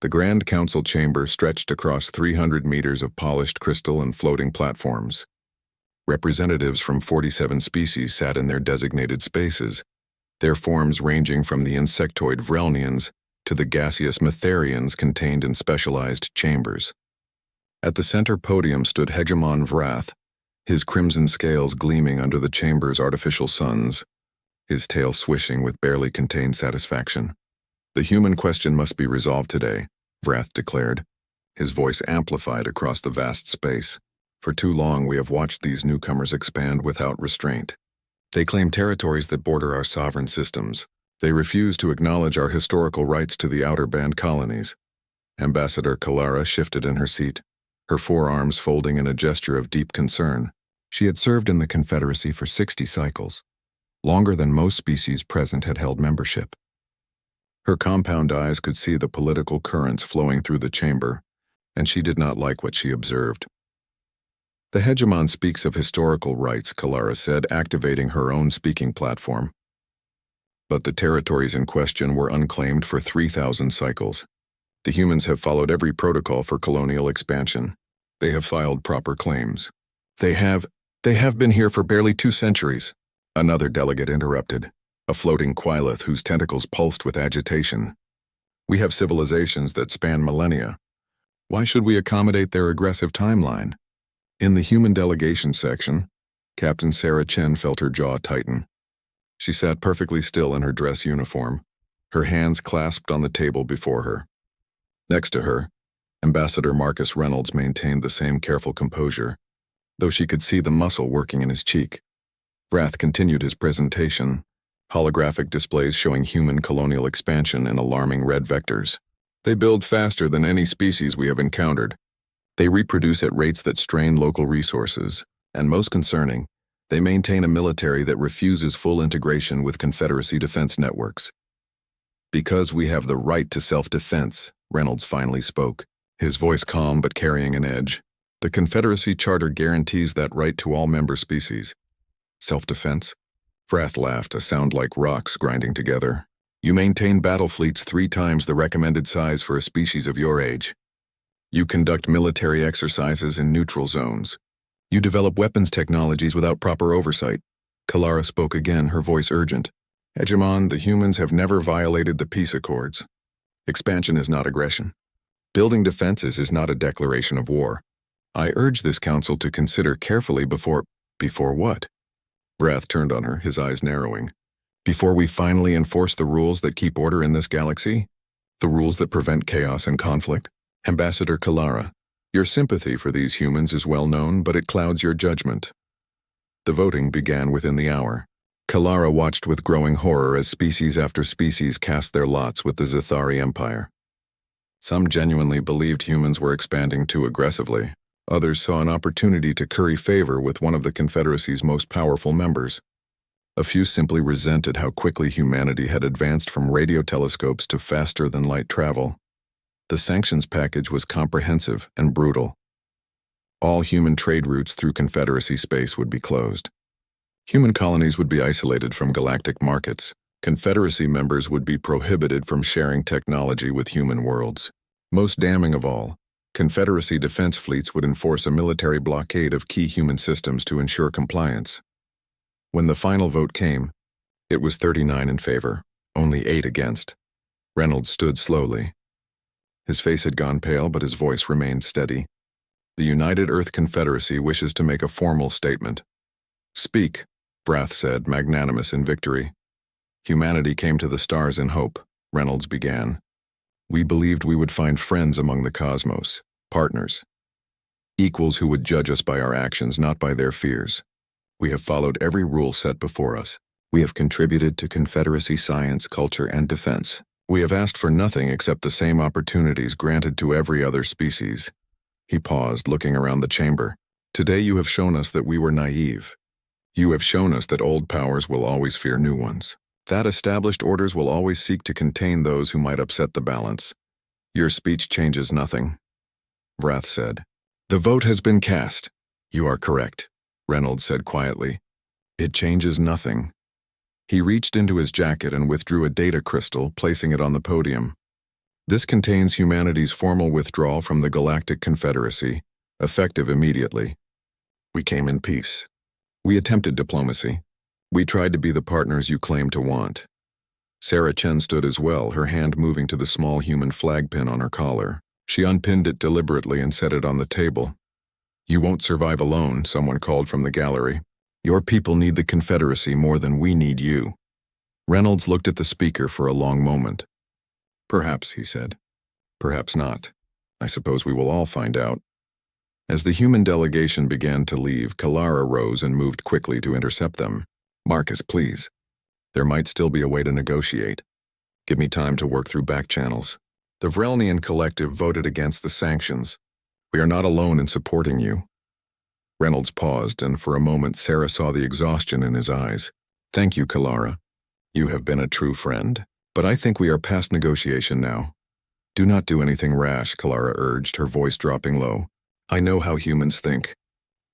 The Grand Council chamber stretched across 300 meters of polished crystal and floating platforms. Representatives from 47 species sat in their designated spaces, their forms ranging from the insectoid Vrelnians to the gaseous Metherians contained in specialized chambers. At the center podium stood Hegemon Vrath, his crimson scales gleaming under the chamber's artificial suns, his tail swishing with barely contained satisfaction. "The human question must be resolved today," Vrath declared, his voice amplified across the vast space. "For too long we have watched these newcomers expand without restraint. They claim territories that border our sovereign systems. They refuse to acknowledge our historical rights to the outer band colonies." Ambassador Kalara shifted in her seat, her forearms folding in a gesture of deep concern. She had served in the Confederacy for 60 cycles, longer than most species present had held membership. Her compound eyes could see the political currents flowing through the chamber, and she did not like what she observed. "The Hegemon speaks of historical rights," Kalara said, activating her own speaking platform. "But the territories in question were unclaimed for 3,000 cycles. The humans have followed every protocol for colonial expansion. They have filed proper claims. They have been here for barely 2 centuries, another delegate interrupted, a floating Quilith whose tentacles pulsed with agitation. "We have civilizations that span millennia. Why should we accommodate their aggressive timeline?" In the human delegation section, Captain Sarah Chen felt her jaw tighten. She sat perfectly still in her dress uniform, her hands clasped on the table before her. Next to her, Ambassador Marcus Reynolds maintained the same careful composure, though she could see the muscle working in his cheek. Vrath continued his presentation, holographic displays showing human colonial expansion in alarming red vectors. "They build faster than any species we have encountered. They reproduce at rates that strain local resources, and most concerning, they maintain a military that refuses full integration with Confederacy defense networks. Because we have the right to self-defense," Reynolds finally spoke, his voice calm but carrying an edge. "The Confederacy Charter guarantees that right to all member species." "Self-defense?" Vrath laughed, a sound like rocks grinding together. "You maintain battle fleets 3 times the recommended size for a species of your age. You conduct military exercises in neutral zones. You develop weapons technologies without proper oversight." Kalara spoke again, her voice urgent. "Hegemon, the humans have never violated the peace accords. Expansion is not aggression. Building defenses is not a declaration of war. I urge this council to consider carefully before what?" Vrath turned on her, his eyes narrowing. "Before we finally enforce the rules that keep order in this galaxy? The rules that prevent chaos and conflict? Ambassador Kalara, your sympathy for these humans is well known, but it clouds your judgment." The voting began within the hour. Kalara watched with growing horror as species after species cast their lots with the Zethari Empire. Some genuinely believed humans were expanding too aggressively. Others saw an opportunity to curry favor with one of the Confederacy's most powerful members. A few simply resented how quickly humanity had advanced from radio telescopes to faster-than-light travel. The sanctions package was comprehensive and brutal. All human trade routes through Confederacy space would be closed. Human colonies would be isolated from galactic markets. Confederacy members would be prohibited from sharing technology with human worlds. Most damning of all, Confederacy defense fleets would enforce a military blockade of key human systems to ensure compliance. When the final vote came, it was 39 in favor, only 8 against. Reynolds stood slowly. His face had gone pale, but his voice remained steady. "The United Earth Confederacy wishes to make a formal statement." "Speak," Vrath said, magnanimous in victory. "Humanity came to the stars in hope," Reynolds began. "We believed we would find friends among the cosmos, partners, equals who would judge us by our actions, not by their fears. We have followed every rule set before us. We have contributed to Confederacy science, culture, and defense. We have asked for nothing except the same opportunities granted to every other species." He paused, looking around the chamber. "Today you have shown us that we were naive. You have shown us that old powers will always fear new ones, that established orders will always seek to contain those who might upset the balance. Your speech changes nothing." Vrath said. "The vote has been cast." "You are correct," Reynolds said quietly. "It changes nothing." He reached into his jacket and withdrew a data crystal, placing it on the podium. This contains humanity's formal withdrawal from the Galactic Confederacy, effective immediately. We came in peace. We attempted diplomacy. We tried to be the partners you claim to want. Sarah Chen stood as well, her hand moving to the small human flag pin on her collar. She unpinned it deliberately and set it on the table. You won't survive alone, someone called from the gallery. Your people need the Confederacy more than we need you. Reynolds looked at the speaker for a long moment. Perhaps, he said. Perhaps not. I suppose we will all find out. As the human delegation began to leave, Kalara rose and moved quickly to intercept them. Marcus, please. There might still be a way to negotiate. Give me time to work through back channels. The Vrelnian Collective voted against the sanctions. We are not alone in supporting you. Reynolds paused, and for a moment Sarah saw the exhaustion in his eyes. Thank you, Kalara. You have been a true friend, but I think we are past negotiation now. Do not do anything rash, Kalara urged, her voice dropping low. I know how humans think.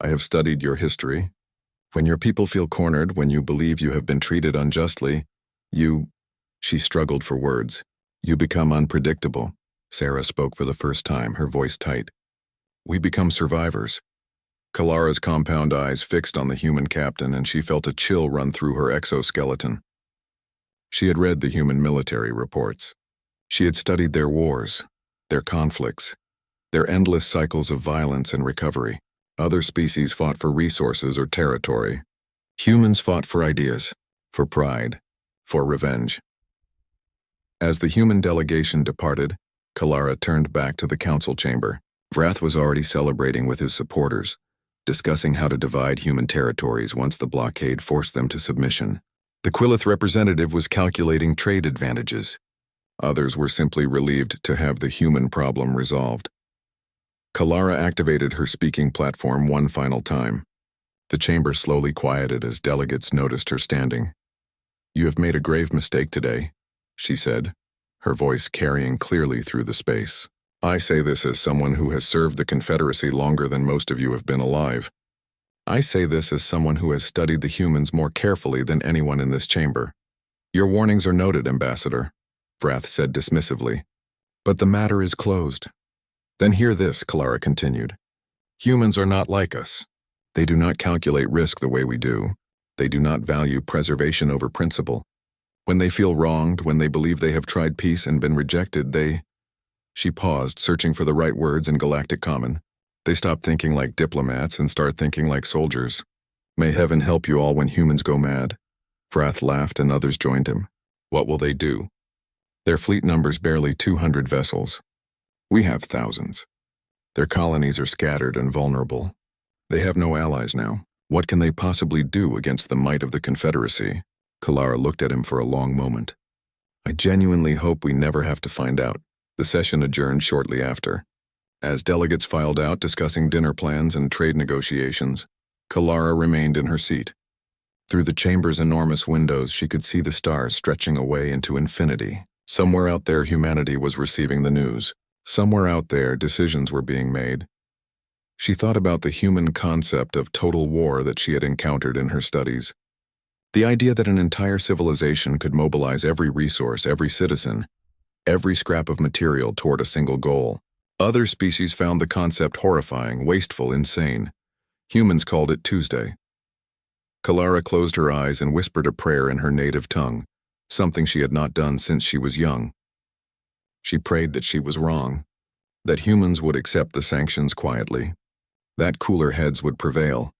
I have studied your history. When your people feel cornered, when you believe you have been treated unjustly, She struggled for words. You become unpredictable. Sarah spoke for the first time, her voice tight. We become survivors. Kalara's compound eyes fixed on the human captain, and she felt a chill run through her exoskeleton. She had read the human military reports. She had studied their wars, their conflicts, their endless cycles of violence and recovery. Other species fought for resources or territory. Humans fought for ideas, for pride, for revenge. As the human delegation departed, Kalara turned back to the council chamber. Vrath was already celebrating with his supporters, discussing how to divide human territories once the blockade forced them to submission. The Quillith representative was calculating trade advantages. Others were simply relieved to have the human problem resolved. Kalara activated her speaking platform one final time. The chamber slowly quieted as delegates noticed her standing. You have made a grave mistake today, she said, her voice carrying clearly through the space. I say this as someone who has served the Confederacy longer than most of you have been alive. I say this as someone who has studied the humans more carefully than anyone in this chamber. Your warnings are noted, Ambassador, Vrath said dismissively. But the matter is closed. Then hear this, Kalara continued. Humans are not like us. They do not calculate risk the way we do. They do not value preservation over principle. When they feel wronged, when they believe they have tried peace and been rejected, She paused, searching for the right words in Galactic Common. They stop thinking like diplomats and start thinking like soldiers. May heaven help you all when humans go mad. Vrath laughed and others joined him. What will they do? Their fleet numbers barely 200 vessels. We have thousands. Their colonies are scattered and vulnerable. They have no allies now. What can they possibly do against the might of the Confederacy? Kalara looked at him for a long moment. I genuinely hope we never have to find out. The session adjourned shortly after. As delegates filed out discussing dinner plans and trade negotiations, Kalara remained in her seat. Through the chamber's enormous windows, she could see the stars stretching away into infinity. Somewhere out there, humanity was receiving the news. Somewhere out there, decisions were being made. She thought about the human concept of total war that she had encountered in her studies. The idea that an entire civilization could mobilize every resource, every citizen, every scrap of material toward a single goal. Other species found the concept horrifying, wasteful, insane. Humans called it Tuesday. Kalara closed her eyes and whispered a prayer in her native tongue, something she had not done since she was young. She prayed that she was wrong, that humans would accept the sanctions quietly, that cooler heads would prevail.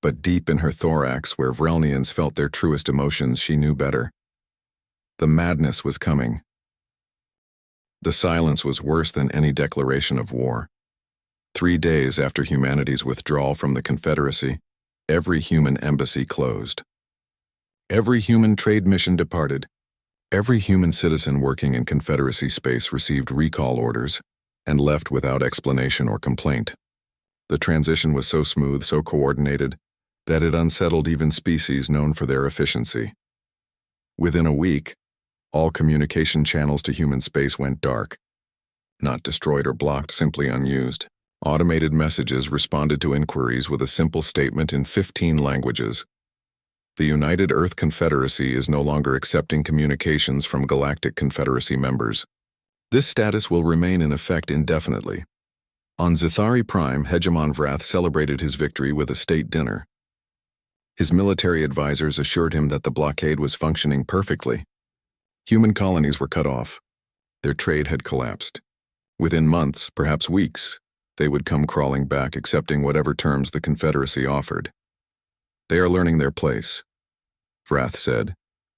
But deep in her thorax, where Vrelnians felt their truest emotions, she knew better. The madness was coming. The silence was worse than any declaration of war. 3 days after humanity's withdrawal from the Confederacy, every human embassy closed. Every human trade mission departed. Every human citizen working in Confederacy space received recall orders and left without explanation or complaint. The transition was so smooth, so coordinated, that it unsettled even species known for their efficiency. Within a week, all communication channels to human space went dark. Not destroyed or blocked, simply unused. Automated messages responded to inquiries with a simple statement in 15 languages. The United Earth Confederacy is no longer accepting communications from Galactic Confederacy members. This status will remain in effect indefinitely. On Zithari Prime, Hegemon Vrath celebrated his victory with a state dinner. His military advisors assured him that the blockade was functioning perfectly. Human colonies were cut off. Their trade had collapsed. Within months, perhaps weeks, they would come crawling back, accepting whatever terms the Confederacy offered. They are learning their place, Vrath said,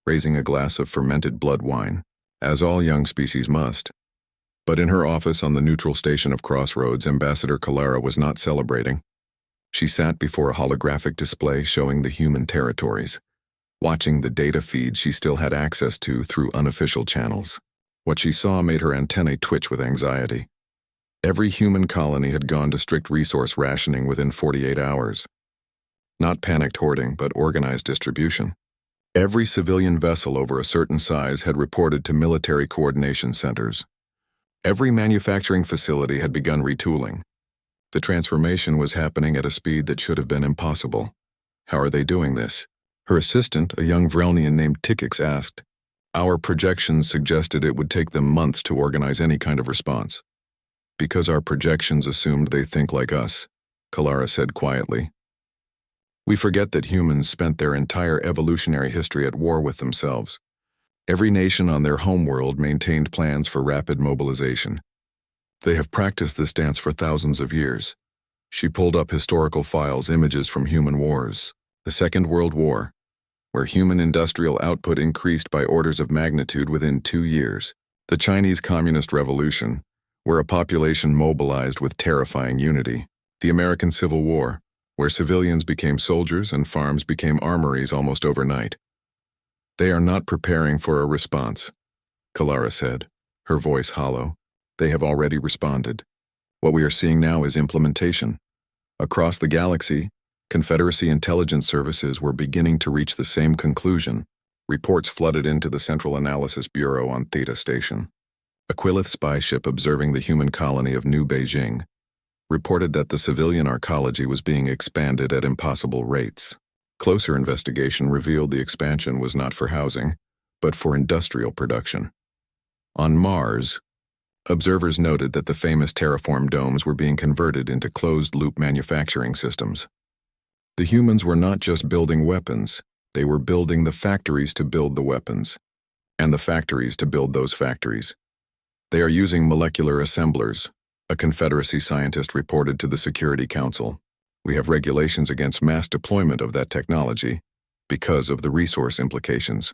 raising a glass of fermented blood wine, as all young species must. But in her office on the neutral station of Crossroads, Ambassador Kalara was not celebrating. She sat before a holographic display showing the human territories, watching the data feed she still had access to through unofficial channels. What she saw made her antennae twitch with anxiety. Every human colony had gone to strict resource rationing within 48 hours. Not panicked hoarding, but organized distribution. Every civilian vessel over a certain size had reported to military coordination centers. Every manufacturing facility had begun retooling. The transformation was happening at a speed that should have been impossible. How are they doing this? Her assistant, a young Vrelnian named Tikix, asked. Our projections suggested it would take them months to organize any kind of response. Because our projections assumed they think like us, Kalara said quietly. We forget that humans spent their entire evolutionary history at war with themselves. Every nation on their homeworld maintained plans for rapid mobilization. They have practiced this dance for thousands of years. She pulled up historical files, images from human wars. The Second World War, where human industrial output increased by orders of magnitude within 2 years. The Chinese Communist Revolution, where a population mobilized with terrifying unity. The American Civil War, where civilians became soldiers and farms became armories almost overnight. They are not preparing for a response, Kalara said, her voice hollow. They have already responded. What we are seeing now is implementation. Across the galaxy, Confederacy intelligence services were beginning to reach the same conclusion. Reports flooded into the Central Analysis Bureau on Theta Station. A Quillith spy ship observing the human colony of New Beijing reported that the civilian arcology was being expanded at impossible rates. Closer investigation revealed the expansion was not for housing, but for industrial production. On Mars, observers noted that the famous terraform domes were being converted into closed-loop manufacturing systems. The humans were not just building weapons, they were building the factories to build the weapons, and the factories to build those factories. They are using molecular assemblers, a Confederacy scientist reported to the Security Council. We have regulations against mass deployment of that technology because of the resource implications.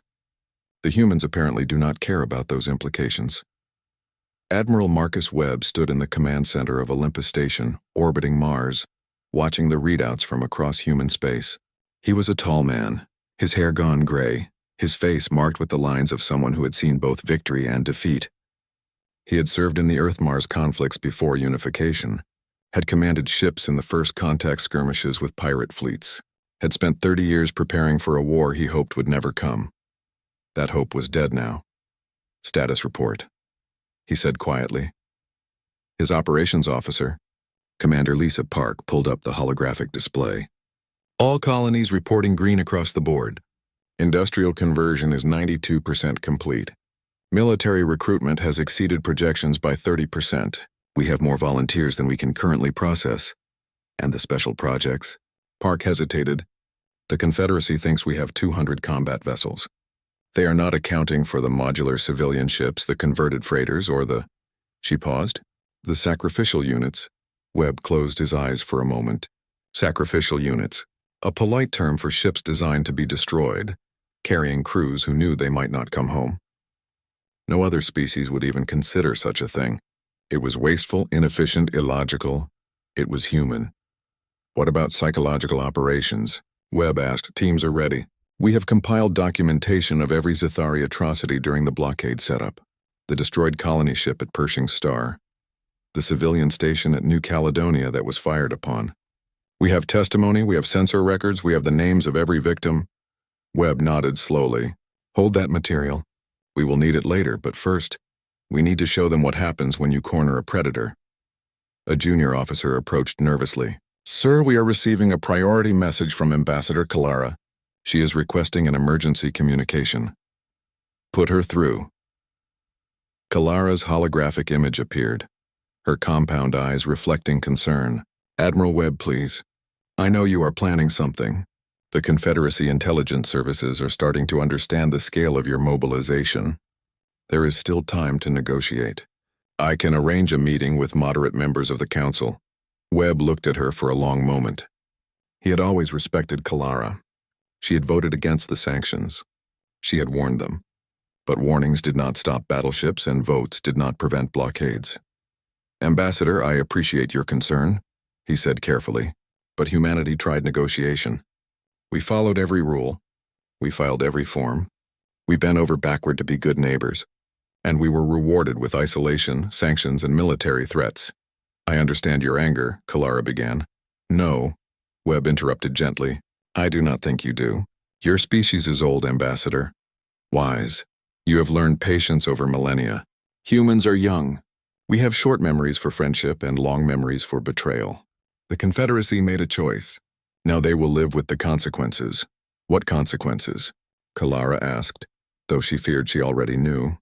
The humans apparently do not care about those implications. Admiral Marcus Webb stood in the command center of Olympus Station, orbiting Mars, watching the readouts from across human space. He was a tall man, his hair gone gray, his face marked with the lines of someone who had seen both victory and defeat. He had served in the Earth-Mars conflicts before unification, had commanded ships in the first contact skirmishes with pirate fleets, had spent 30 years preparing for a war he hoped would never come. That hope was dead now. Status report, he said quietly. His operations officer, Commander Lisa Park, pulled up the holographic display. All colonies reporting green across the board. Industrial conversion is 92% complete. Military recruitment has exceeded projections by 30%. We have more volunteers than we can currently process. And the special projects? Park hesitated. The Confederacy thinks we have 200 combat vessels. They are not accounting for the modular civilian ships, the converted freighters, or the... She paused. The sacrificial units. Webb closed his eyes for a moment. Sacrificial units. A polite term for ships designed to be destroyed, carrying crews who knew they might not come home. No other species would even consider such a thing. It was wasteful, inefficient, illogical. It was human. What about psychological operations? Webb asked. Teams are ready. We have compiled documentation of every Zithari atrocity during the blockade setup. The destroyed colony ship at Pershing Star. The civilian station at New Caledonia that was fired upon. We have testimony, we have sensor records, we have the names of every victim. Webb nodded slowly. Hold that material. We will need it later, but first, we need to show them what happens when you corner a predator. A junior officer approached nervously. Sir, we are receiving a priority message from Ambassador Kalara. She is requesting an emergency communication. Put her through. Kalara's holographic image appeared, her compound eyes reflecting concern. "Admiral Webb, please. I know you are planning something. The Confederacy intelligence services are starting to understand the scale of your mobilization. There is still time to negotiate. I can arrange a meeting with moderate members of the Council." Webb looked at her for a long moment. He had always respected Kalara. She had voted against the sanctions. She had warned them. But warnings did not stop battleships and votes did not prevent blockades. "Ambassador, I appreciate your concern," he said carefully, "but humanity tried negotiation. We followed every rule. We filed every form. We bent over backward to be good neighbors. And we were rewarded with isolation, sanctions, and military threats." "I understand your anger," Kalara began. "No," Webb interrupted gently. "I do not think you do. Your species is old, Ambassador. Wise. You have learned patience over millennia. Humans are young. We have short memories for friendship and long memories for betrayal. The Confederacy made a choice. Now they will live with the consequences." "What consequences?" Kalara asked, though she feared she already knew.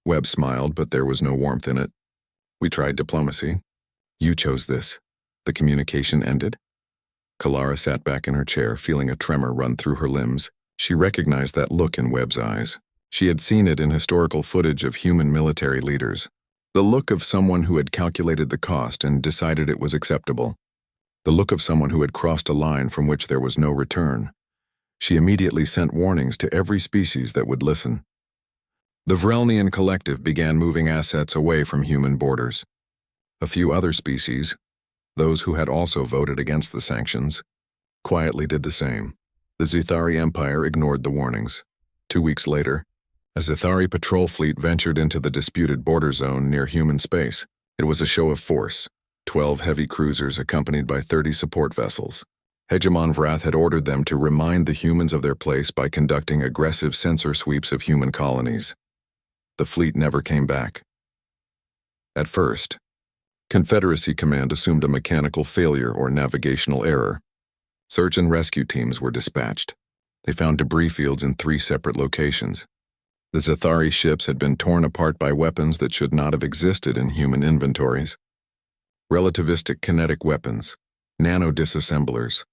Webb smiled, but there was no warmth in it. "We tried diplomacy. You chose this. The communication ended." Kalara sat back in her chair, feeling a tremor run through her limbs. She recognized that look in Webb's eyes. She had seen it in historical footage of human military leaders. The look of someone who had calculated the cost and decided it was acceptable. The look of someone who had crossed a line from which there was no return. She immediately sent warnings to every species that would listen. The Vrelnian collective began moving assets away from human borders. A few other species, those who had also voted against the sanctions, quietly did the same. The Zithari Empire ignored the warnings. 2 weeks later, a Zithari patrol fleet ventured into the disputed border zone near human space. It was a show of force, 12 heavy cruisers accompanied by 30 support vessels. Hegemon Vrath had ordered them to remind the humans of their place by conducting aggressive sensor sweeps of human colonies. The fleet never came back. At first, Confederacy Command assumed a mechanical failure or navigational error. Search and rescue teams were dispatched. They found debris fields in 3 separate locations. The Zithari ships had been torn apart by weapons that should not have existed in human inventories. Relativistic kinetic weapons, nano-disassemblers,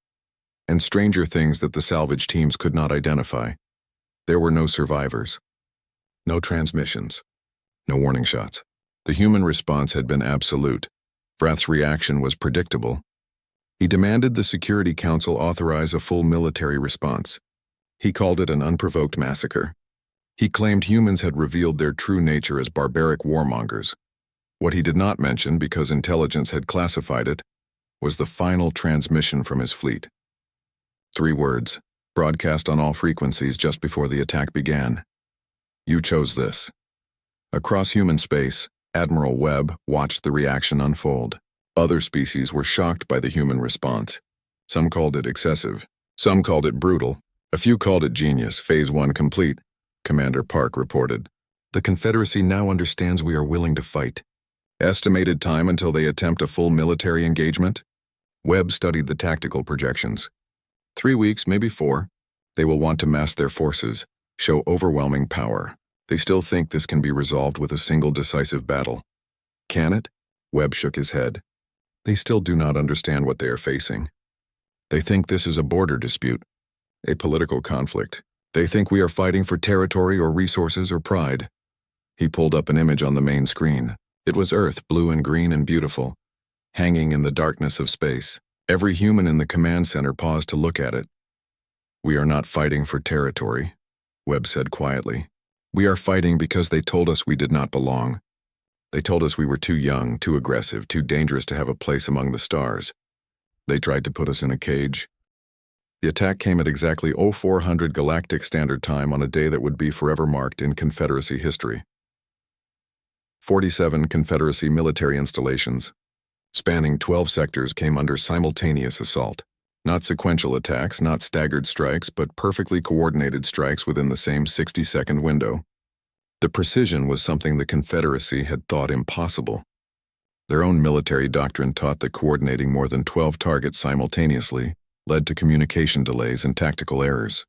and stranger things that the salvage teams could not identify. There were no survivors. No transmissions. No warning shots. The human response had been absolute. Vrath's reaction was predictable. He demanded the Security Council authorize a full military response. He called it an unprovoked massacre. He claimed humans had revealed their true nature as barbaric warmongers. What he did not mention, because intelligence had classified it, was the final transmission from his fleet. 3 words, broadcast on all frequencies just before the attack began. "You chose this." Across human space, Admiral Webb watched the reaction unfold. Other species were shocked by the human response. Some called it excessive. Some called it brutal. A few called it genius. Phase 1 complete, Commander Park reported. "The Confederacy now understands we are willing to fight." "Estimated time until they attempt a full military engagement?" Webb studied the tactical projections. 3 weeks, maybe 4. They will want to mass their forces, show overwhelming power. They still think this can be resolved with a single decisive battle. Can it? Webb shook his head. They still do not understand what they are facing. They think this is a border dispute, a political conflict. They think we are fighting for territory or resources or pride. He pulled up an image on the main screen. It was Earth, blue and green and beautiful, hanging in the darkness of space. Every human in the command center paused to look at it. "We are not fighting for territory," Webb said quietly. "We are fighting because they told us we did not belong. They told us we were too young, too aggressive, too dangerous to have a place among the stars. They tried to put us in a cage." The attack came at exactly 0400 Galactic Standard Time on a day that would be forever marked in Confederacy history. 47 Confederacy military installations, spanning 12 sectors, came under simultaneous assault. Not sequential attacks, not staggered strikes, but perfectly coordinated strikes within the same 60-second window. The precision was something the Confederacy had thought impossible. Their own military doctrine taught that coordinating more than 12 targets simultaneously led to communication delays and tactical errors.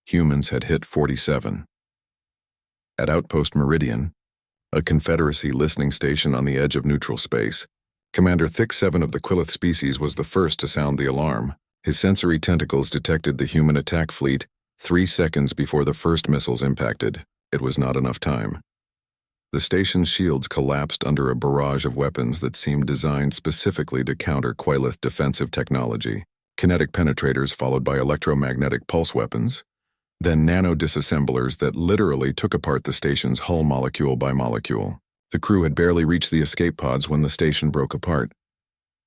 Humans had hit 47. At Outpost Meridian, a Confederacy listening station on the edge of neutral space. Commander Thick-7 of the Quillith species was the first to sound the alarm. His sensory tentacles detected the human attack fleet 3 seconds before the first missiles impacted. It was not enough time. The station's shields collapsed under a barrage of weapons that seemed designed specifically to counter Quillith defensive technology. Kinetic penetrators followed by electromagnetic pulse weapons, then nano-disassemblers that literally took apart the station's hull molecule by molecule. The crew had barely reached the escape pods when the station broke apart.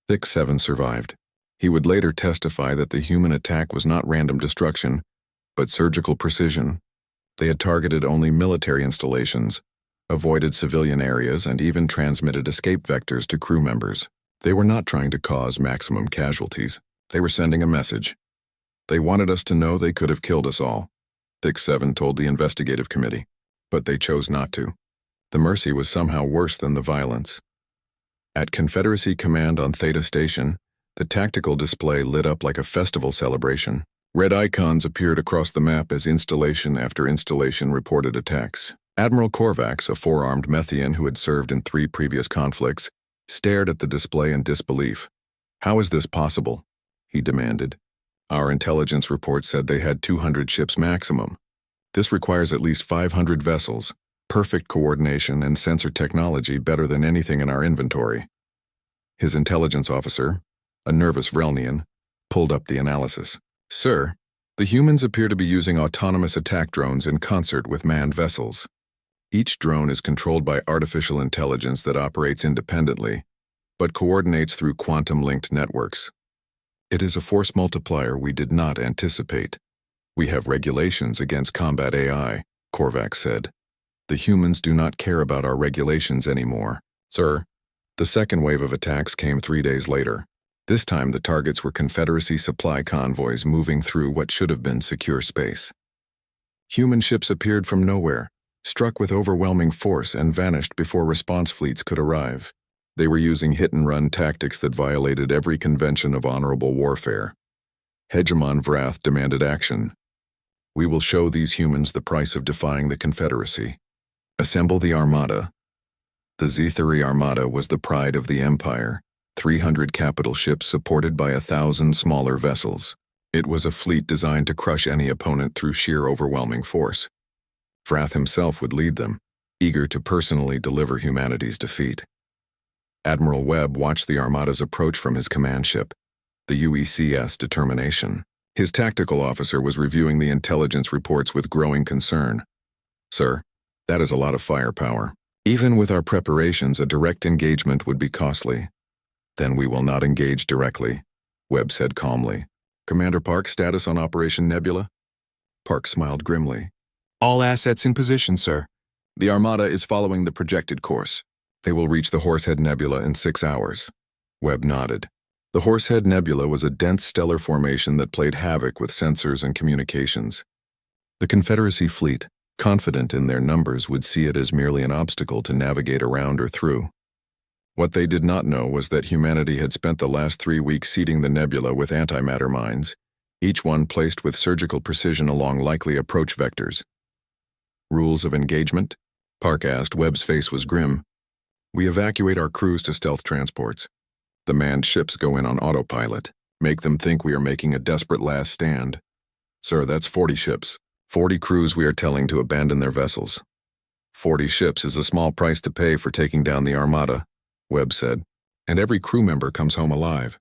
Thick-7 survived. He would later testify that the human attack was not random destruction, but surgical precision. They had targeted only military installations, avoided civilian areas, and even transmitted escape vectors to crew members. They were not trying to cause maximum casualties. They were sending a message. They wanted us to know they could have killed us all, Thick-7 told the investigative committee, but they chose not to. The mercy was somehow worse than the violence. At Confederacy Command on Theta Station, the tactical display lit up like a festival celebration. Red icons appeared across the map as installation after installation reported attacks. Admiral Korvax, a 4-armed Methian who had served in 3 previous conflicts, stared at the display in disbelief. "How is this possible?" he demanded. "Our intelligence report said they had 200 ships maximum. This requires at least 500 vessels, perfect coordination and sensor technology better than anything in our inventory." His intelligence officer, a nervous Vrelnian, pulled up the analysis. "Sir, the humans appear to be using autonomous attack drones in concert with manned vessels. Each drone is controlled by artificial intelligence that operates independently, but coordinates through quantum-linked networks. It is a force multiplier we did not anticipate. We have regulations against combat AI," Korvax said. "The humans do not care about our regulations anymore." "Sir, the second wave of attacks came 3 days later. This time the targets were Confederacy supply convoys moving through what should have been secure space. Human ships appeared from nowhere, struck with overwhelming force and vanished before response fleets could arrive. They were using hit-and-run tactics that violated every convention of honorable warfare. Hegemon Vrath demanded action. "We will show these humans the price of defying the Confederacy. Assemble the Armada." The Zethari Armada was the pride of the Empire, 300 capital ships supported by 1,000 smaller vessels. It was a fleet designed to crush any opponent through sheer overwhelming force. Vrath himself would lead them, eager to personally deliver humanity's defeat. Admiral Webb watched the Armada's approach from his command ship, the UECS Determination. His tactical officer was reviewing the intelligence reports with growing concern. "Sir, that is a lot of firepower. Even with our preparations, a direct engagement would be costly." "Then we will not engage directly," Webb said calmly. "Commander Park, status on Operation Nebula?" Park smiled grimly. "All assets in position, sir." "The Armada is following the projected course. They will reach the Horsehead Nebula in 6 hours." Webb nodded. The Horsehead Nebula was a dense stellar formation that played havoc with sensors and communications. The Confederacy fleet, confident in their numbers, would see it as merely an obstacle to navigate around or through. What they did not know was that humanity had spent the last 3 weeks seeding the nebula with antimatter mines, each one placed with surgical precision along likely approach vectors. "Rules of engagement?" Park asked. Webb's face was grim. "We evacuate our crews to stealth transports. The manned ships go in on autopilot, make them think we are making a desperate last stand. Sir, that's 40 ships. 40 crews we are telling to abandon their vessels. 40 ships is a small price to pay for taking down the Armada," Webb said, "and every crew member comes home alive.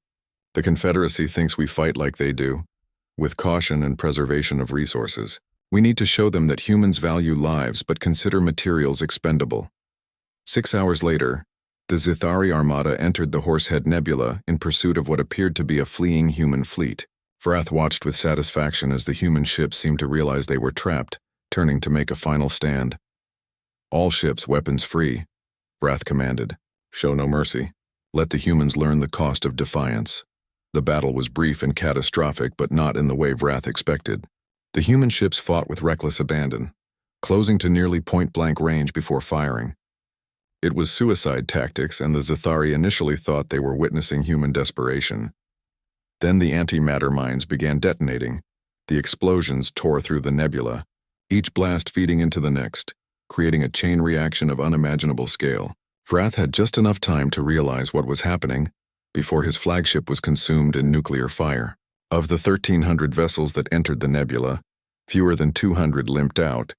The Confederacy thinks we fight like they do, with caution and preservation of resources. We need to show them that humans value lives but consider materials expendable." 6 hours later, the Zethari Armada entered the Horsehead Nebula in pursuit of what appeared to be a fleeing human fleet. Vrath watched with satisfaction as the human ships seemed to realize they were trapped, turning to make a final stand. "All ships weapons free," Vrath commanded. "Show no mercy. Let the humans learn the cost of defiance." The battle was brief and catastrophic, but not in the way Vrath expected. The human ships fought with reckless abandon, closing to nearly point-blank range before firing. It was suicide tactics, and the Zethari initially thought they were witnessing human desperation. Then the antimatter mines began detonating. The explosions tore through the nebula, each blast feeding into the next, creating a chain reaction of unimaginable scale. Vrath had just enough time to realize what was happening before his flagship was consumed in nuclear fire. Of the 1,300 vessels that entered the nebula, fewer than 200 limped out,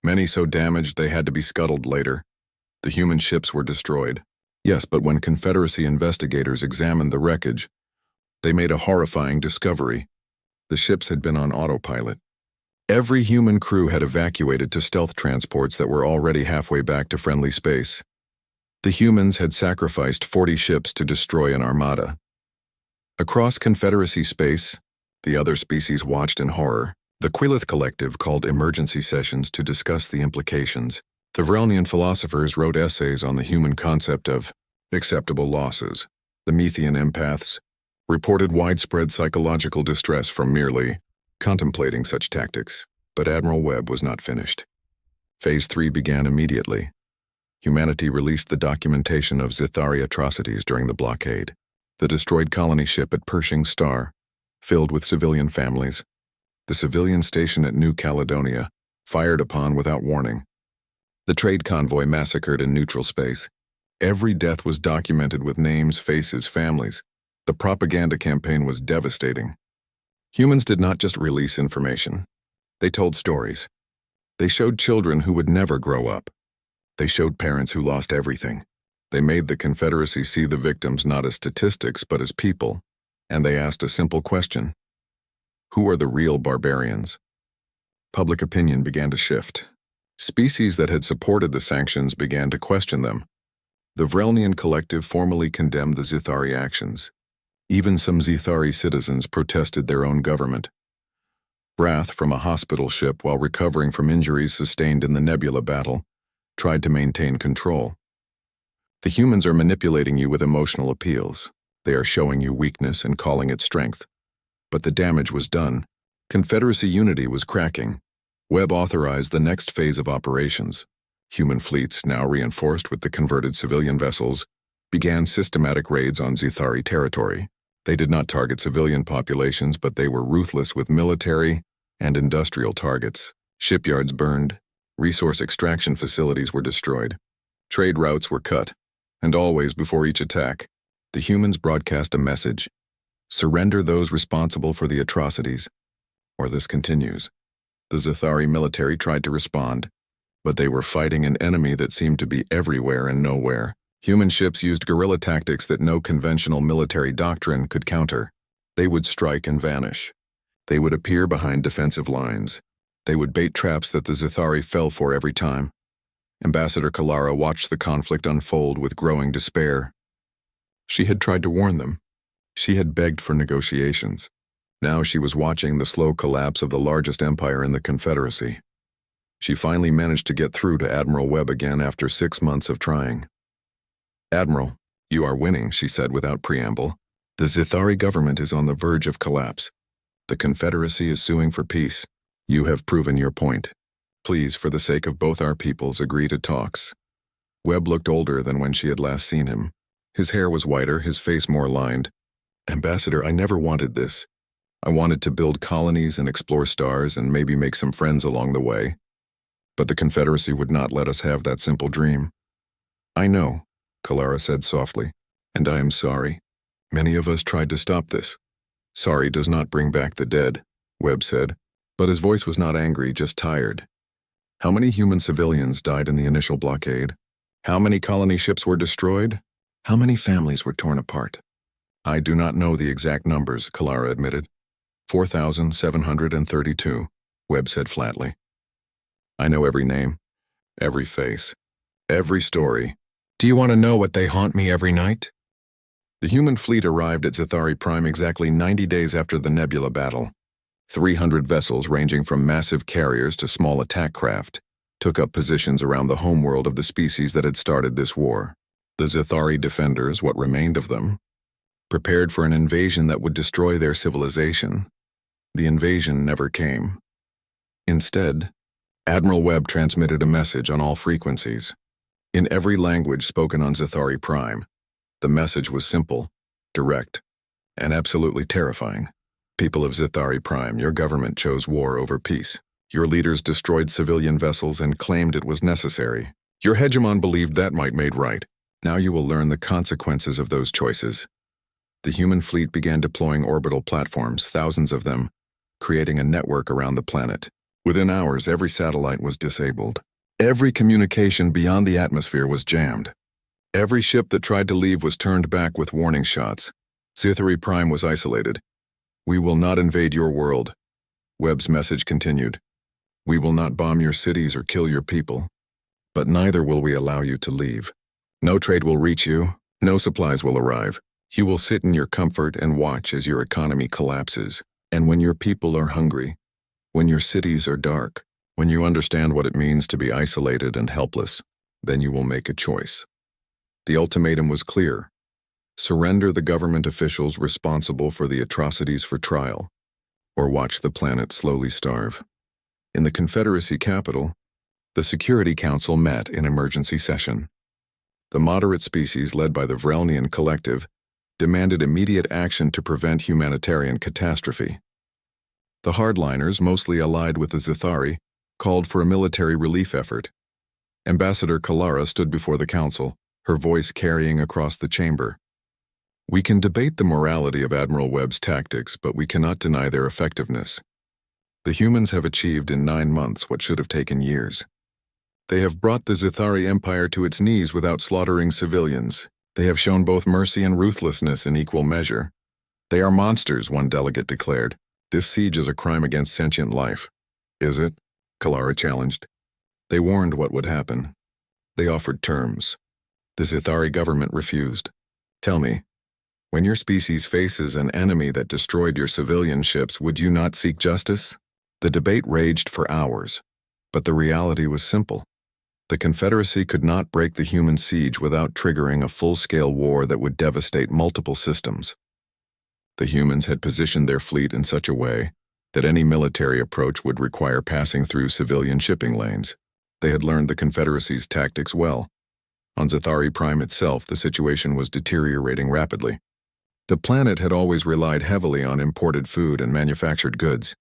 many so damaged they had to be scuttled later. The human ships were destroyed. Yes, but when Confederacy investigators examined the wreckage, they made a horrifying discovery. The ships had been on autopilot. Every human crew had evacuated to stealth transports that were already halfway back to friendly space. The humans had sacrificed 40 ships to destroy an armada. Across Confederacy space, the other species watched in horror. The Quilith Collective called emergency sessions to discuss the implications. The Vrelnian philosophers wrote essays on the human concept of acceptable losses. The Methian empaths reported widespread psychological distress from merely contemplating such tactics. But Admiral Webb was not finished. Phase 3 began immediately. Humanity released the documentation of Zithari atrocities during the blockade. The destroyed colony ship at Pershing Star, filled with civilian families. The civilian station at New Caledonia, fired upon without warning. The trade convoy massacred in neutral space. Every death was documented with names, faces, families. The propaganda campaign was devastating. Humans did not just release information. They told stories. They showed children who would never grow up. They showed parents who lost everything. They made the Confederacy see the victims not as statistics but as people, and they asked a simple question. Who are the real barbarians? Public opinion began to shift. Species that had supported the sanctions began to question them. The Vrelnian Collective formally condemned the Zithari actions. Even some Zithari citizens protested their own government. Vrath, from a hospital ship while recovering from injuries sustained in the Nebula battle, tried to maintain control. The humans are manipulating you with emotional appeals. They are showing you weakness and calling it strength. But the damage was done. Confederacy unity was cracking. Webb authorized the next phase of operations. Human fleets, now reinforced with the converted civilian vessels, began systematic raids on Zithari territory. They did not target civilian populations, but they were ruthless with military and industrial targets. Shipyards burned, resource extraction facilities were destroyed, trade routes were cut, and always before each attack, the humans broadcast a message. Surrender those responsible for the atrocities, or this continues. The Zithari military tried to respond, but they were fighting an enemy that seemed to be everywhere and nowhere. Human ships used guerrilla tactics that no conventional military doctrine could counter. They would strike and vanish. They would appear behind defensive lines. They would bait traps that the Zithari fell for every time. Ambassador Kalara watched the conflict unfold with growing despair. She had tried to warn them. She had begged for negotiations. Now she was watching the slow collapse of the largest empire in the Confederacy. She finally managed to get through to Admiral Webb again after 6 months of trying. Admiral, you are winning, she said without preamble. The Zithari government is on the verge of collapse. The Confederacy is suing for peace. You have proven your point. Please, for the sake of both our peoples, agree to talks. Webb looked older than when she had last seen him. His hair was whiter, his face more lined. Ambassador, I never wanted this. I wanted to build colonies and explore stars and maybe make some friends along the way. But the Confederacy would not let us have that simple dream. I know, Kalara said softly, and I am sorry. Many of us tried to stop this. Sorry does not bring back the dead, Webb said, but his voice was not angry, just tired. How many human civilians died in the initial blockade? How many colony ships were destroyed? How many families were torn apart? I do not know the exact numbers, Kalara admitted. 4,732, Webb said flatly. I know every name, every face, every story. Do you want to know what they haunt me every night? The human fleet arrived at Zithari Prime exactly 90 days after the Nebula battle. 300 vessels ranging from massive carriers to small attack craft took up positions around the homeworld of the species that had started this war. The Zithari defenders, what remained of them, prepared for an invasion that would destroy their civilization. The invasion never came. Instead, Admiral Webb transmitted a message on all frequencies. In every language spoken on Zithari Prime, the message was simple, direct, and absolutely terrifying. People of Zithari Prime, your government chose war over peace. Your leaders destroyed civilian vessels and claimed it was necessary. Your hegemon believed that might made right. Now you will learn the consequences of those choices. The human fleet began deploying orbital platforms, thousands of them, creating a network around the planet. Within hours, every satellite was disabled. Every communication beyond the atmosphere was jammed. Every ship that tried to leave was turned back with warning shots. Sci-Fi Prime was isolated. "We will not invade your world." Webb's message continued. "We will not bomb your cities or kill your people, but neither will we allow you to leave. No trade will reach you, no supplies will arrive. You will sit in your comfort and watch as your economy collapses. And when your people are hungry, when your cities are dark, when you understand what it means to be isolated and helpless, then you will make a choice." The ultimatum was clear. Surrender the government officials responsible for the atrocities for trial, or watch the planet slowly starve. In the Confederacy capital, the Security Council met in emergency session. The moderate species, led by the Vrelnian Collective, demanded immediate action to prevent humanitarian catastrophe. The hardliners, mostly allied with the Zithari, called for a military relief effort. Ambassador Kalara stood before the council, her voice carrying across the chamber. "We can debate the morality of Admiral Webb's tactics, but we cannot deny their effectiveness. The humans have achieved in 9 months what should have taken years. They have brought the Zithari Empire to its knees without slaughtering civilians. They have shown both mercy and ruthlessness in equal measure. They are monsters," one delegate declared. "This siege is a crime against sentient life." "Is it?" Kalara challenged. "They warned what would happen. They offered terms. The Zithari government refused. Tell me, when your species faces an enemy that destroyed your civilian ships, would you not seek justice?" The debate raged for hours, but the reality was simple. The Confederacy could not break the human siege without triggering a full-scale war that would devastate multiple systems. The humans had positioned their fleet in such a way that any military approach would require passing through civilian shipping lanes. They had learned the Confederacy's tactics well. On Zithari Prime itself, the situation was deteriorating rapidly. The planet had always relied heavily on imported food and manufactured goods.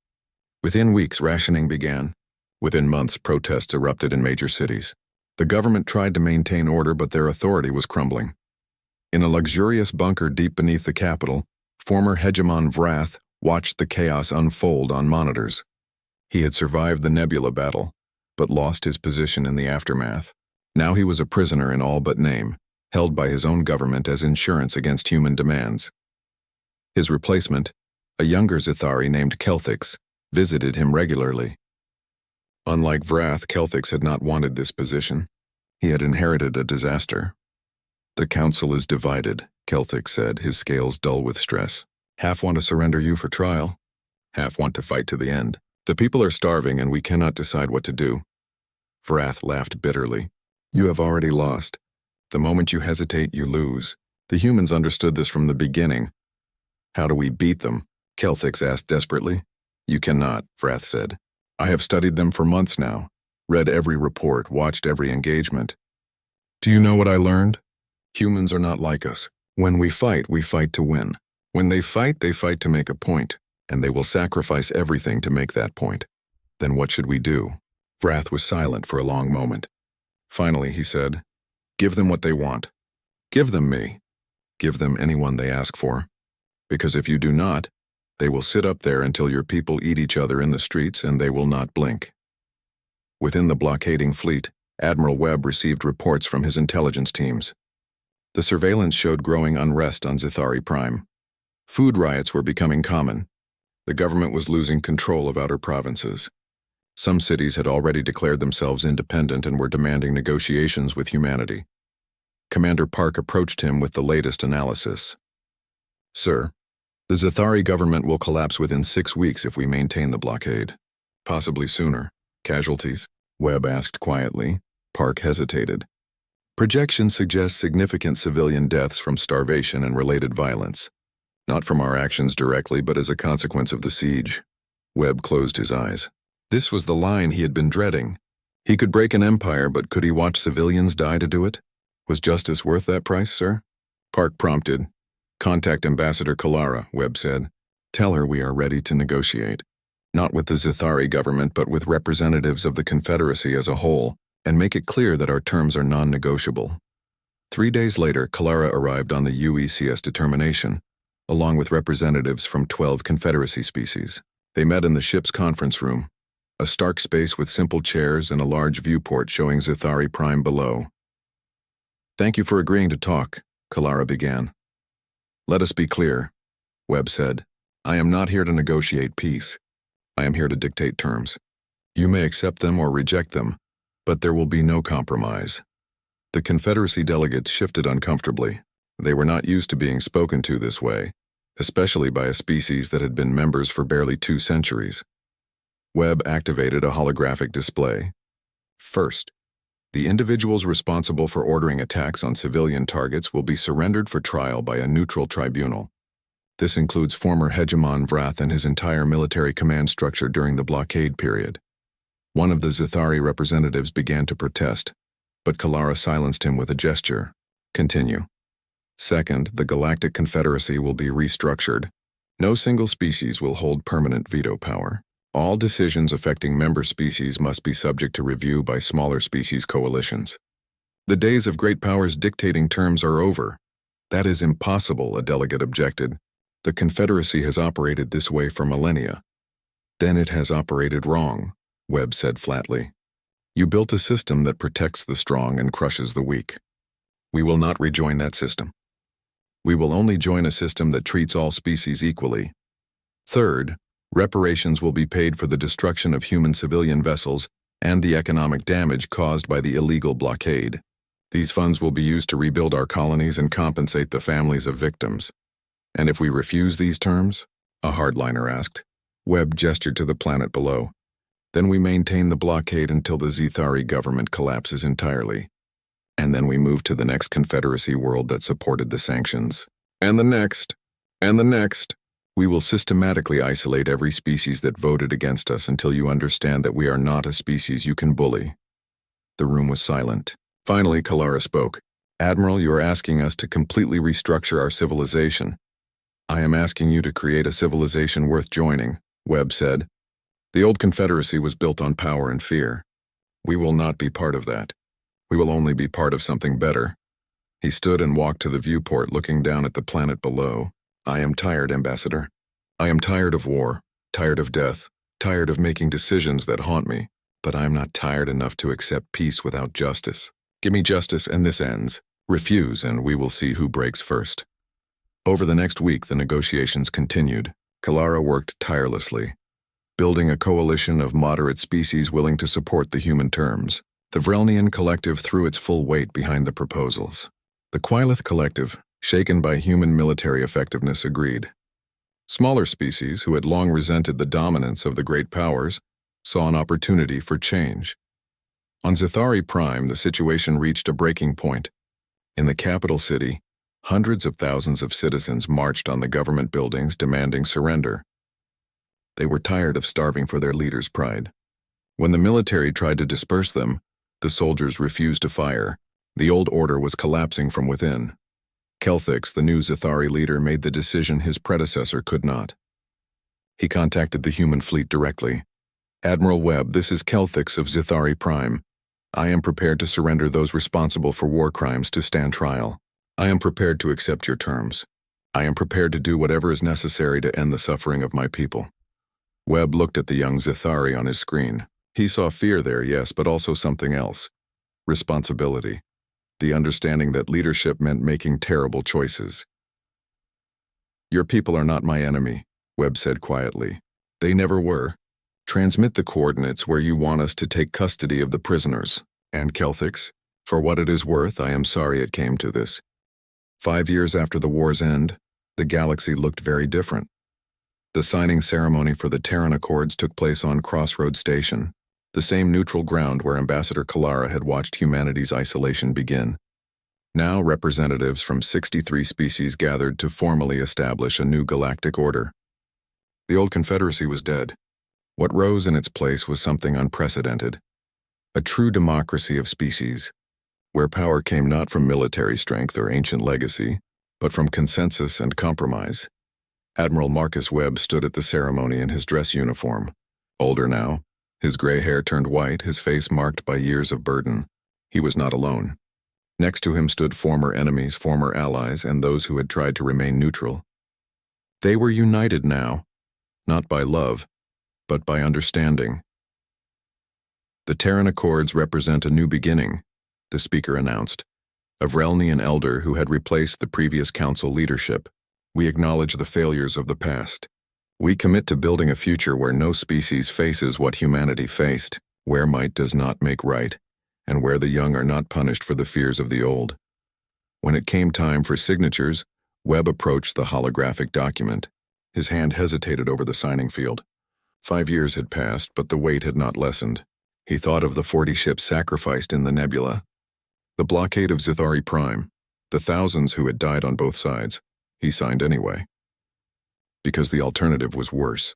Within weeks, rationing began. Within months, protests erupted in major cities. The government tried to maintain order, but their authority was crumbling. In a luxurious bunker deep beneath the capital, former hegemon Vrath watched the chaos unfold on monitors. He had survived the Nebula battle, but lost his position in the aftermath. Now he was a prisoner in all but name, held by his own government as insurance against human demands. His replacement, a younger Zithari named Kelthix, visited him regularly. Unlike Vrath, Kelthix had not wanted this position. He had inherited a disaster. "The council is divided," Kelthix said, his scales dull with stress. "Half want to surrender you for trial. Half want to fight to the end. The people are starving and we cannot decide what to do." Vrath laughed bitterly. "You have already lost. The moment you hesitate, you lose. The humans understood this from the beginning." "How do we beat them?" Kelthix asked desperately. "You cannot," Vrath said. "I have studied them for months now, read every report, watched every engagement. Do you know what I learned? Humans are not like us. When we fight to win. When they fight to make a point, and they will sacrifice everything to make that point. Then what should we do?" Vrath was silent for a long moment. Finally, he said, "Give them what they want. Give them me. Give them anyone they ask for. Because if you do not, they will sit up there until your people eat each other in the streets and they will not blink." Within the blockading fleet, Admiral Webb received reports from his intelligence teams. The surveillance showed growing unrest on Zithari Prime. Food riots were becoming common. The government was losing control of outer provinces. Some cities had already declared themselves independent and were demanding negotiations with humanity. Commander Park approached him with the latest analysis. "Sir, the Zithari government will collapse within 6 weeks if we maintain the blockade. Possibly sooner. Casualties?" Webb asked quietly. Park hesitated. "Projections suggest significant civilian deaths from starvation and related violence. Not from our actions directly, but as a consequence of the siege." Webb closed his eyes. This was the line he had been dreading. He could break an empire, but could he watch civilians die to do it? Was justice worth that price, sir? Park prompted. "Contact Ambassador Kalara," Webb said. "Tell her we are ready to negotiate." not with the Zithari government but with representatives of the Confederacy as a whole, and make it clear that our terms are non-negotiable. 3 days later, Kalara arrived on the UECS determination, along with representatives from 12 Confederacy species. They met in the ship's conference room, a stark space with simple chairs and a large viewport showing Zithari Prime below. "Thank you for agreeing to talk," Kalara began. "Let us be clear," Webb said. "I am not here to negotiate peace. I am here to dictate terms. You may accept them or reject them, but there will be no compromise." The Confederacy delegates shifted uncomfortably. They were not used to being spoken to this way, especially by a species that had been members for barely 2 centuries. Webb activated a holographic display. First, the individuals responsible for ordering attacks on civilian targets will be surrendered for trial by a neutral tribunal. This includes former hegemon Vrath and his entire military command structure during the blockade period. One of the Zithari representatives began to protest, but Kalara silenced him with a gesture. "Continue." Second, the Galactic Confederacy will be restructured. No single species will hold permanent veto power. All decisions affecting member species must be subject to review by smaller species coalitions. "The days of great powers dictating terms are over." "That is impossible," a delegate objected. "The Confederacy has operated this way for millennia." "Then it has operated wrong," Webb said flatly. "You built a system that protects the strong and crushes the weak. We will not rejoin that system. We will only join a system that treats all species equally. Third, reparations will be paid for the destruction of human civilian vessels and the economic damage caused by the illegal blockade. These funds will be used to rebuild our colonies and compensate the families of victims." "And if we refuse these terms?" a hardliner asked. Webb gestured to the planet below. "Then we maintain the blockade until the Zithari government collapses entirely. And then we move to the next Confederacy world that supported the sanctions. And the next. And the next. We will systematically isolate every species that voted against us until you understand that we are not a species you can bully." The room was silent. Finally, Kalara spoke. "Admiral, you are asking us to completely restructure our civilization." "I am asking you to create a civilization worth joining," Webb said. "The old Confederacy was built on power and fear. We will not be part of that. We will only be part of something better." He stood and walked to the viewport, looking down at the planet below. "I am tired, Ambassador. I am tired of war, tired of death, tired of making decisions that haunt me, but I am not tired enough to accept peace without justice. Give me justice and this ends. Refuse and we will see who breaks first." Over the next week, the negotiations continued. Kalara worked tirelessly, building a coalition of moderate species willing to support the human terms. The Vrelnian Collective threw its full weight behind the proposals. The Quilith Collective, shaken by human military effectiveness, agreed. Smaller species, who had long resented the dominance of the great powers, saw an opportunity for change. On Zithari Prime, the situation reached a breaking point. In the capital city, hundreds of thousands of citizens marched on the government buildings demanding surrender. They were tired of starving for their leader's pride. When the military tried to disperse them, the soldiers refused to fire. The old order was collapsing from within. Kelthix, the new Zithari leader, made the decision his predecessor could not. He contacted the human fleet directly. "Admiral Webb, this is Kelthix of Zithari Prime. I am prepared to surrender those responsible for war crimes to stand trial. I am prepared to accept your terms. I am prepared to do whatever is necessary to end the suffering of my people." Webb looked at the young Zithari on his screen. He saw fear there, yes, but also something else. Responsibility. The understanding that leadership meant making terrible choices. "Your people are not my enemy," Webb said quietly. "They never were. Transmit the coordinates where you want us to take custody of the prisoners. And Kelthix, for what it is worth, I am sorry it came to this. 5 years after the war's end, the galaxy looked very different. The signing ceremony for the Terran Accords took place on Crossroads Station, the same neutral ground where Ambassador Kalara had watched humanity's isolation begin. Now representatives from 63 species gathered to formally establish a new galactic order. The old Confederacy was dead. What rose in its place was something unprecedented. A true democracy of species, where power came not from military strength or ancient legacy, but from consensus and compromise. Admiral Marcus Webb stood at the ceremony in his dress uniform, Older now, his gray hair turned white, his face marked by years of burden. He was not alone. Next to him stood former enemies, former allies, and those who had tried to remain neutral. They were united now, not by love, but by understanding. The Terran Accords represent a new beginning, the speaker announced. A Vrelnian elder who had replaced the previous council leadership. We acknowledge the failures of the past. We commit to building a future where no species faces what humanity faced, where might does not make right, and where the young are not punished for the fears of the old. When it came time for signatures, Webb approached the holographic document. His hand hesitated over the signing field. 5 years had passed, but the weight had not lessened. He thought of the 40 ships sacrificed in the nebula. The blockade of Zithari Prime, the thousands who had died on both sides. He signed anyway. Because the alternative was worse.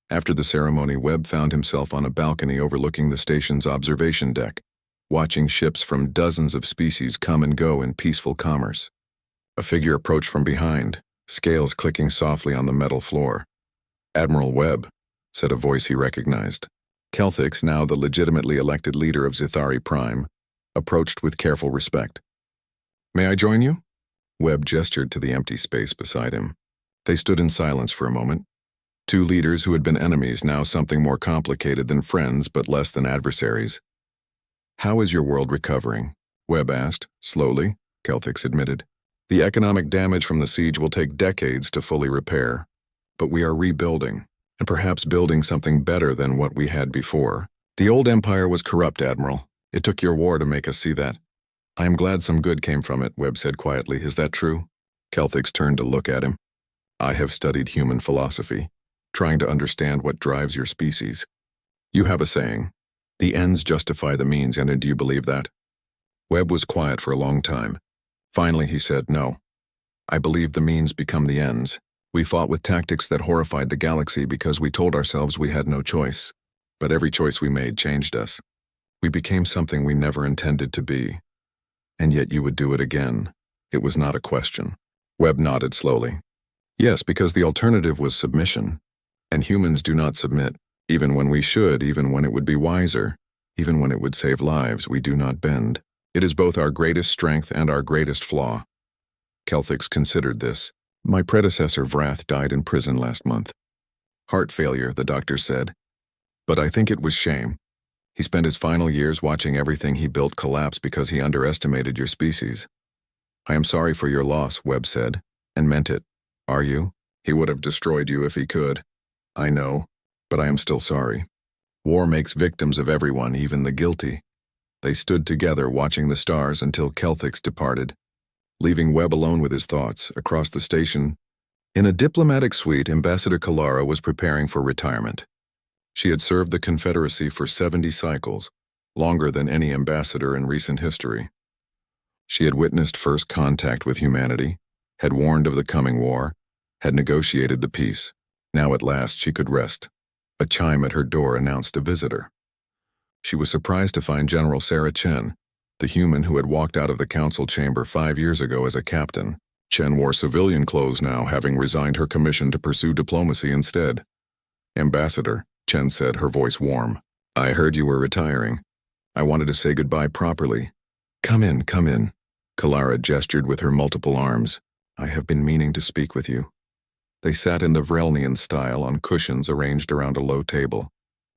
After the ceremony, Webb found himself on a balcony overlooking the station's observation deck, watching ships from dozens of species come and go in peaceful commerce. A figure approached from behind, scales clicking softly on the metal floor. "Admiral Webb," said a voice he recognized. Kelthix, now the legitimately elected leader of Zithari Prime, approached with careful respect. "May I join you?" Webb gestured to the empty space beside him. They stood in silence for a moment. Two leaders who had been enemies, now something more complicated than friends but less than adversaries. "How is your world recovering?" Webb asked. "Slowly," Kelthix admitted. "The economic damage from the siege will take decades to fully repair. But we are rebuilding, and perhaps building something better than what we had before. The old empire was corrupt, Admiral. It took your war to make us see that." "I am glad some good came from it," Webb said quietly. "Is that true?" Kelthix turned to look at him. "I have studied human philosophy, trying to understand what drives your species. You have a saying, the ends justify the means, and do you believe that?" Webb was quiet for a long time. Finally he said, "No. I believe the means become the ends. We fought with tactics that horrified the galaxy because we told ourselves we had no choice. But every choice we made changed us. We became something we never intended to be. And yet you would do it again." It was not a question. Webb nodded slowly. "Yes, because the alternative was submission. And humans do not submit, even when we should, even when it would be wiser, even when it would save lives. We do not bend. It is both our greatest strength and our greatest flaw." Kelthix considered this. "My predecessor Vrath died in prison last month. Heart failure, the doctor said. But I think it was shame. He spent his final years watching everything he built collapse because he underestimated your species." "I am sorry for your loss," Webb said, and meant it. "Are you? He would have destroyed you if he could." "I know, but I am still sorry. War makes victims of everyone, even the guilty." They stood together watching the stars until Kelthix departed, leaving Webb alone with his thoughts. Across the station, in a diplomatic suite, Ambassador Kalara was preparing for retirement. She had served the Confederacy for 70 cycles, longer than any ambassador in recent history. She had witnessed first contact with humanity, had warned of the coming war, had negotiated the peace. Now at last she could rest. A chime at her door announced a visitor. She was surprised to find General Sarah Chen, the human who had walked out of the council chamber 5 years ago as a captain. Chen wore civilian clothes now, having resigned her commission to pursue diplomacy instead. "Ambassador," Chen said, her voice warm. "I heard you were retiring. I wanted to say goodbye properly." Come in, come in." Kalara gestured with her multiple arms. "I have been meaning to speak with you." They sat in the Vrelnian style on cushions arranged around a low table.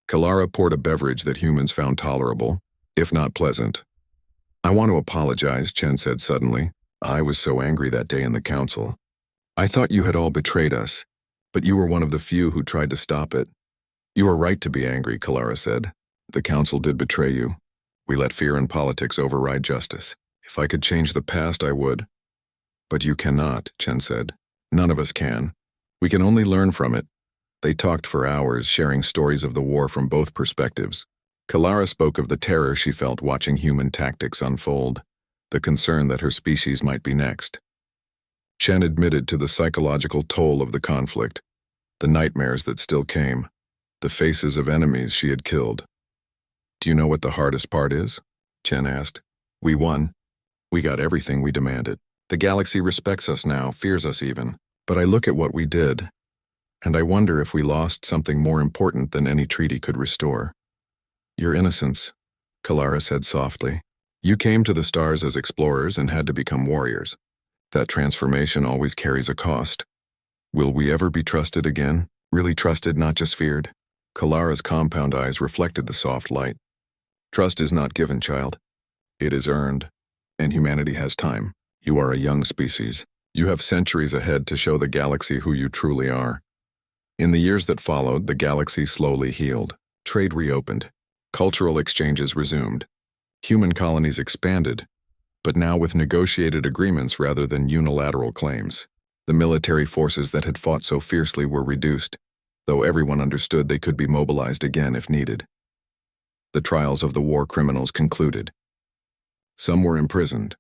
Kalara poured a beverage that humans found tolerable, if not pleasant. "I want to apologize," Chen said suddenly. "I was so angry that day in the council. I thought you had all betrayed us, but you were one of the few who tried to stop it." "You are right to be angry," Kalara said. "The council did betray you. We let fear and politics override justice. If I could change the past, I would." "But you cannot," Chen said. "None of us can. We can only learn from it." They talked for hours, sharing stories of the war from both perspectives. Kalara spoke of the terror she felt watching human tactics unfold, the concern that her species might be next. Chen admitted to the psychological toll of the conflict, the nightmares that still came, the faces of enemies she had killed. "Do you know what the hardest part is?" Chen asked. "We won. We got everything we demanded. The galaxy respects us now, fears us even. But I look at what we did. And I wonder if we lost something more important than any treaty could restore. Your innocence, Kalara said softly. You came to the stars as explorers and had to become warriors. That transformation always carries a cost. Will we ever be trusted again? Really trusted, not just feared? Kalara's compound eyes reflected the soft light. Trust is not given, child. It is earned. And humanity has time. You are a young species. You have centuries ahead to show the galaxy who you truly are. In the years that followed, the galaxy slowly healed. Trade reopened. Cultural exchanges resumed. Human colonies expanded, but now with negotiated agreements rather than unilateral claims. The military forces that had fought so fiercely were reduced, though everyone understood they could be mobilized again if needed. The trials of the war criminals concluded. Some were imprisoned.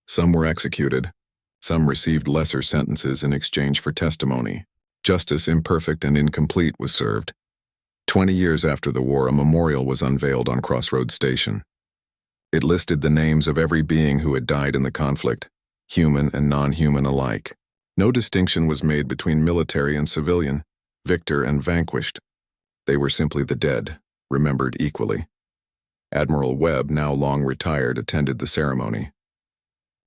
Some were executed. Some received lesser sentences in exchange for testimony. Justice, imperfect and incomplete, was served. 20 years after the war, a memorial was unveiled on Crossroads Station. It listed the names of every being who had died in the conflict, human and non-human alike. No distinction was made between military and civilian, victor and vanquished. They were simply the dead, remembered equally. Admiral Webb, now long retired, attended the ceremony.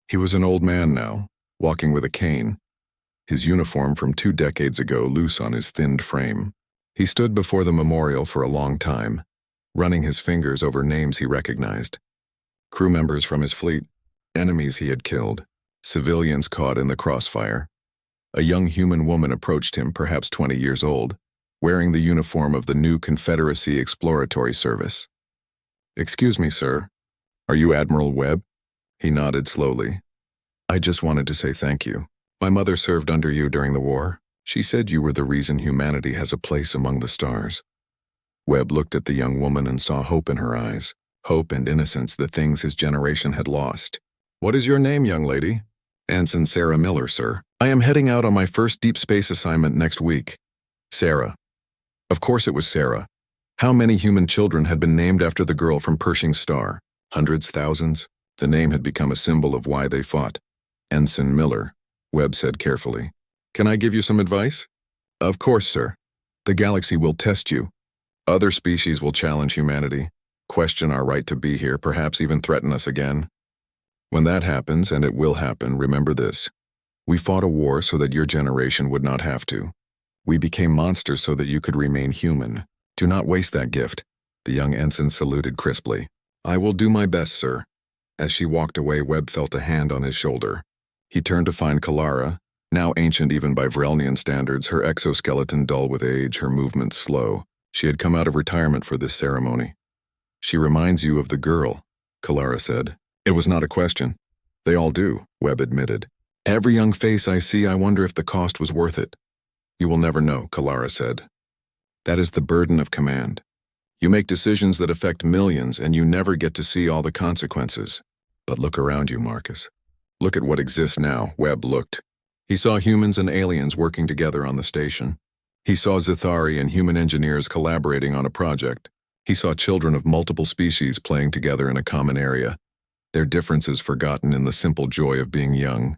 He was an old man now, walking with a cane, his uniform from 2 decades ago loose on his thinned frame. He stood before the memorial for a long time, running his fingers over names he recognized. Crew members from his fleet, enemies he had killed, civilians caught in the crossfire. A young human woman approached him, perhaps 20 years old, wearing the uniform of the new Confederacy Exploratory Service. "Excuse me, sir. Are you Admiral Webb?" He nodded slowly. "I just wanted to say thank you. My mother served under you during the war. She said you were the reason humanity has a place among the stars." Webb looked at the young woman and saw hope in her eyes, hope and innocence, the things his generation had lost. "What is your name, young lady?" "Ensign Sarah Miller, sir. I am heading out on my first deep space assignment next week." Sarah. Of course it was Sarah. How many human children had been named after the girl from Pershing's star? Hundreds, thousands? The name had become a symbol of why they fought. "Ensign Miller," Webb said carefully. "Can I give you some advice?" "Of course, sir. The galaxy will test you. Other species will challenge humanity, question our right to be here, perhaps even threaten us again. When that happens, and it will happen, remember this. We fought a war so that your generation would not have to. We became monsters so that you could remain human. Do not waste that gift." The young ensign saluted crisply. "I will do my best, sir." As she walked away, Webb felt a hand on his shoulder. He turned to find Kalara, now ancient even by Vrelnian standards, her exoskeleton dull with age, her movements slow. She had come out of retirement for this ceremony. "She reminds you of the girl," Kalara said. "It was not a question." "They all do," Webb admitted. "Every young face I see, I wonder if the cost was worth it." "You will never know," Kalara said. "That is the burden of command. You make decisions that affect millions, and you never get to see all the consequences. But look around you, Marcus. Look at what exists now." Webb looked. He saw humans and aliens working together on the station. He saw Zithari and human engineers collaborating on a project. He saw children of multiple species playing together in a common area, their differences forgotten in the simple joy of being young.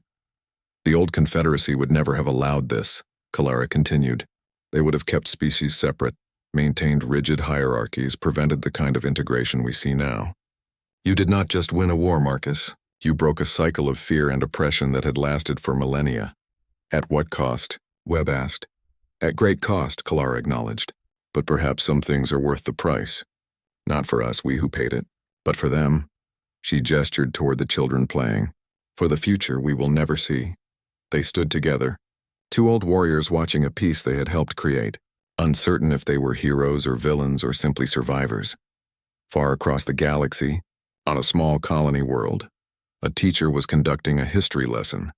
The old Confederacy would never have allowed this, Kalara continued. They would have kept species separate, maintained rigid hierarchies, prevented the kind of integration we see now. You did not just win a war, Marcus. You broke a cycle of fear and oppression that had lasted for millennia. At what cost? Webb asked. At great cost, Kalara acknowledged. But perhaps some things are worth the price. Not for us, we who paid it, but for them. She gestured toward the children playing. For the future we will never see. They stood together, two old warriors watching a piece they had helped create, uncertain if they were heroes or villains or simply survivors. Far across the galaxy, on a small colony world, a teacher was conducting a history lesson.